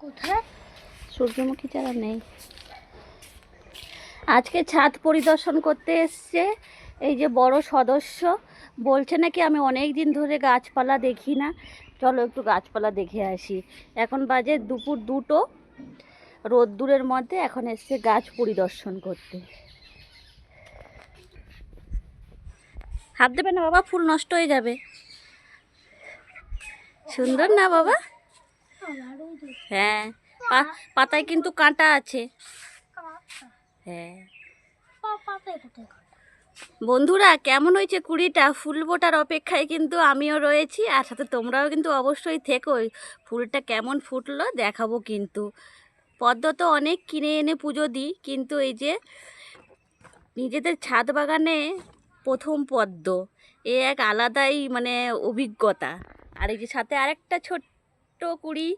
কোথায় সূর্যমুখী চারা নেই। আজকে ছাদ পরিদর্শন করতে এসছে এই যে বড় সদস্য, বলছে নাকি আমি অনেক দিন ধরে গাছপালা দেখি না, চলো একটু গাছপালা দেখে আসি। এখন বাজে দুপুর 2টো, রোদ্দুরের মধ্যে এখন এসছে গাছ পরিদর্শন করতে। হাত দেবে না বাবা, ফুল নষ্ট হয়ে যাবে। সুন্দর না বাবা? হ্যাঁ, পাতায় কিন্তু কাঁটা আছে। হ্যাঁ বন্ধুরা, কেমন হয়েছে কুড়িটা? ফুল ফোটার অপেক্ষায় কিন্তু আমিও রয়েছি, আর সাথে তোমরাও কিন্তু অবশ্যই থেকো। ফুলটা কেমন ফুটলো দেখাবো কিন্তু। পদ্ম তো অনেক কিনে এনে পুজো দিই, কিন্তু এই যে নিজেদের ছাদ বাগানে প্রথম পদ্ম, এ এক আলাদাই মানে অভিজ্ঞতা। আর এই যে সাথে আরেকটা ছোট্ট কুড়ি,